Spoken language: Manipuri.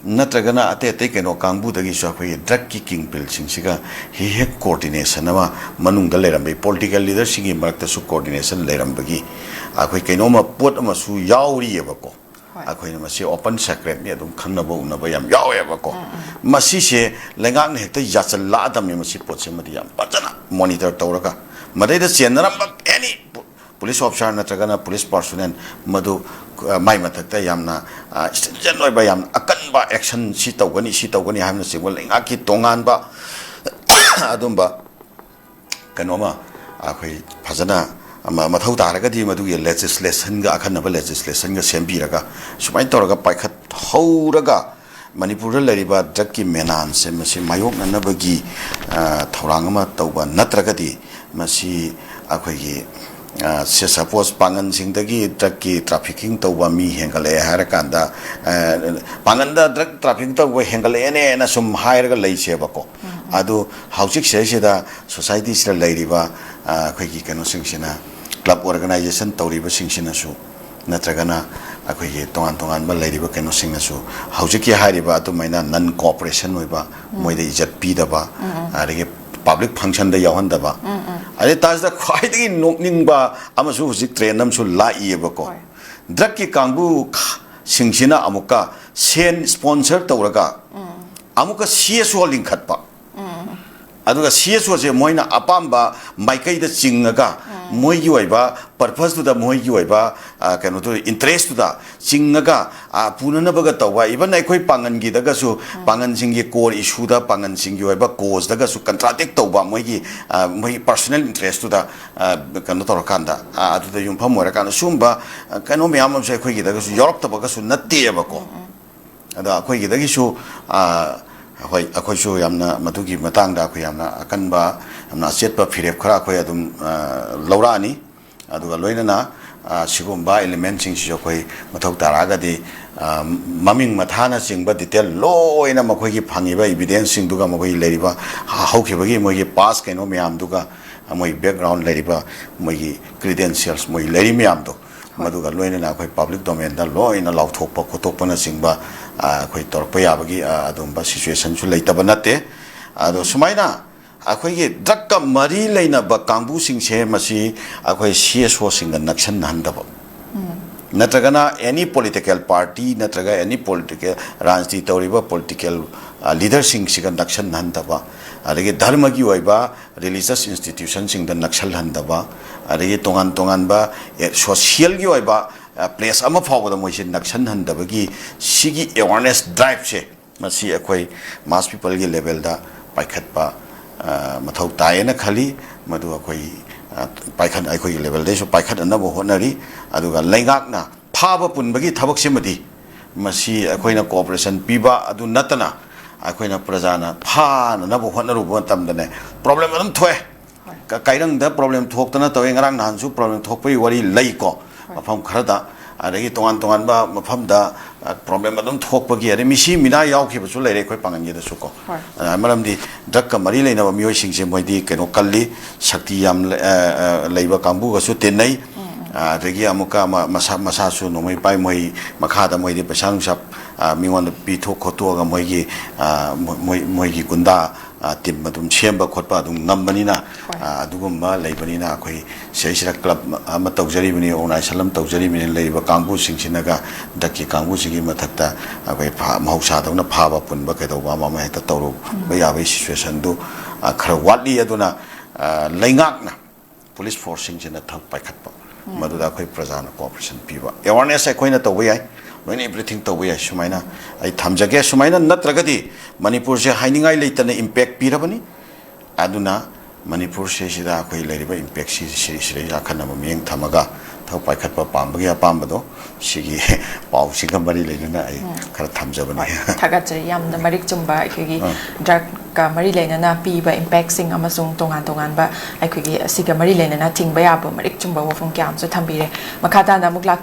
नत्रगना अते अते केनो कांगबुदगी सो अखोई ड्रग की किंग पिल सिंगसिगा हे कोऑर्डिनेशन अमा मनुंग लेरंबे पॉलिटिकल लीडर सिंगी मरक्ता सु कोऑर्डिनेशन लेरंबगी अखोई केनोमा पोट अमा सु यावरियेबको अखोई मसी ओपन सेक्रेट ने अदुम खन्नबो उनबो याम यावेबको मसी से लेंगाक ने हेक्ता याचल लादमने मसी पोट से मदि याम पजना मॉनिटर तौरगा मदैदा चेनरम एनी पुलिस ऑफिसर नत्रगना पुलिस पर्सनल मधु माइ मथक्ता यामना स्टेंजन ओइबा याम अकनबा एक्शन सी तौगनी हामना सिगोल लेंगा की तोंगानबा अदुमबा कनोमा अखोई फजना मथौ तारगदी मधुगे लेजिस्लेशन गा अखनबा लेजिस्लेशन गा सेंबिरगा सुमाइ तौरगा पाइखत हौरगा मणिपुर लेरिबा ड्रग की मेनान से मसी मायोक ननबगी थौरांगमा तौबा नत्रगदी मसी अखोई से सपोज पांगन सिंगदगी ड्रग की ट्रैफिकिंग तौबा मी हेंगले हारकांदा पांगन दा ड्रग ट्रैफिकिंग तौबा हेंगले ने ना सुम हायरगा लैसेबको अदु हाउसिक सेसिदा सोसाइटी सिदा लैरिबा अखोई कनो सिंगसिना क्लब ऑर्गेनाइजेशन तौरिबा सिंगसिनासु नत्रगना अखोई तोंगान तोंगान बा लैरिबा कनो सिंगनासु हाउसिक हायरिबा अतुमाइना नन कोऑपरेशन होइबा मोइदे इज्जत पीदबा अरेगे पब्लिक फंक्शन दा यावहनदबा अरे ताजदा ख्वाइदगी नोकनिंगबा अमसु हुजिक ट्रेन अमसु लाइएबको ड्रग की कांगबु सिंगसिना अमुका सेन स्पॉन्सर तौरगा अमुका सीएसओ लिंखतपा अदुगा सीएसओ से मोइना अपाम्बा माइकैदा चिंगगा मोइगी ओइबा पर्पस तुदा मोइगी ओइबा कनो तो इंटरेस्ट तुदा चिंगगा पुननबगा तौबा इवन अखोई पांगनगी दगासु पांगन सिंगी कोर इशू दा पांगन सिंगी ओइबा कोज दगासु कंट्राडिक्ट तौबा मोइगी मोइ पर्सनल इंटरेस्ट तुदा कनो तौरकांदा अदुदा युमफम ओरकान सुंबा कनो म्याम से अखोई दगासु यौरक्तबगासु नत्तेबको अदा अखोई दगिसु अखोई अखोइसु यामना मधुगी मतंगदा अखोई यामना अकनबा यामना अचेतपा फिरेप खरा अखोई अदुम लौरानी अदुगा लोइनना सिगुम्बा एलिमेंट सिंगसि अखोई मथौ तारागदि ममिंग मथाना सिंगबा डिटेल लोइना मखोइगी फांगिबा एविडेंस सिंगदुगा मखोइ लेरिबा हौखिबगी मोइगी पास केनो म्यामदुगा मोइ बैकग्राउंड लेरिबा मोइगी क्रेडेंशियल्स मोइ लेरि म्यामदो मधुगा लोइनना अखोई पब्लिक डोमेन दा लोइना लाउथोकपा खोतोकपना सिंगबा अखोई तौरप याबगी अदुम्बा सिचुएशन सु लेतबा नते अदो सुमाइना अखोई ड्रग का मरी लेनबा कांगबु सिंगसे मसी अखोई सीएसओ सिंग नक्सन हंदबा नत्रगना एनी पॉलिटिकल पार्टी नत्रगा एनी पॉलिटिकल राजनीति तौरिबा पॉलिटिकल लीडर सिंग सिग नक्सन हंदबा अदगे धर्म की ओइबा रिलीजियस इंस्टीट्यूशन सिंग द नक्सल हंदबा अदगे तोंगान तोंगानबा सोशल की ओइबा प्लेस अमा फावदा मोइसे नक्सन हंदबगी सिगी अवेयरनेस ड्राइव से मसी अखोई मास पीपल की लेवल दा पाइखतपा मथौ तायेना खली मधु अखोई पाइखन अखोई लेवल दे सो पाइखत अनबो होनरी अदुगा लैंगाकना फाबा पुनबगी थबक सेमदी मसी अखोइना कोऑपरेशन पीबा अदु नतना अखोइना प्रजाना फाना नबो होनरुबो तमदने प्रॉब्लम अदम थोए काइरंग दा प्रॉब्लम थोक्तना तवे ngरang नानसु प्रॉब्लम थोकपई वरी लैको मफम खरदा अदगी तोंगान तोंगान बा मफमदा प्रॉब्लम अदम थोकपगी अरे मिसी मिना यावखिबसु लेरे खoi पांगनगी दसु को मरमदी ड्रग का मरी लेनबा मियोय सिंगसे मोइदी केनो कल्ली शक्ति याम लेबा कांबु गसु तेनै अदगी अमुका मसा मसासु नोमै पाइ मोइ मखादा मोइदी पसांग सब मिवन पिथो खोतोगा मोइगी मोइगी गुंदा टीम मदुम सेंबा खोटपा अदुम ngambaniना अदुगुम्बा लेबनिना अखोई सेसिरा क्लब अमा तौजरिबनि ऑर्गेनाइजेशन तौजरिबनि लेबा कांगबु सिंगसिनागा दक्की कांगबु सिगी मथक्ता अखोई महौसादौना फाबा पुनबा केदौबा मामा हेता तौरो बयाबै सिचुएशन दु खर वाटली अदुना लैंगाकना पुलिस फोर्स सिंगसिना थक पाइखतपा मदुदा अखोई प्रजाना कोऑपरेशन पीबा अवेयरनेस अखोइना तौबा याय लोइन एवरीथिंग तौबा याय सुमाइना आई थमजगे सुमाइना नत्रगदी मणिपुर से हाइनिंगाई लेतने इंपैक्ट पीरबनी अदुना मणिपुर से सिदा अखोई लेरिबा इंपैक्ट सिरि आखनम मियंग थमगा थौ पाइखतपा पामबगी अपामबदो सिगी पाउ सिंगा मरी लेना आई खर थमजबनी थागाचरी यामना मरिक चुंबा अखोगी ड्रग का मरी लेना पीबा इंपैक्ट सिंग अमसुंग तोंगान तोंगानबा अखोगी सिगा मरी लेना थिंगबा याबो मरिक चुंबा वफुंग क्यामसु थंबीरे मखाता ना मुक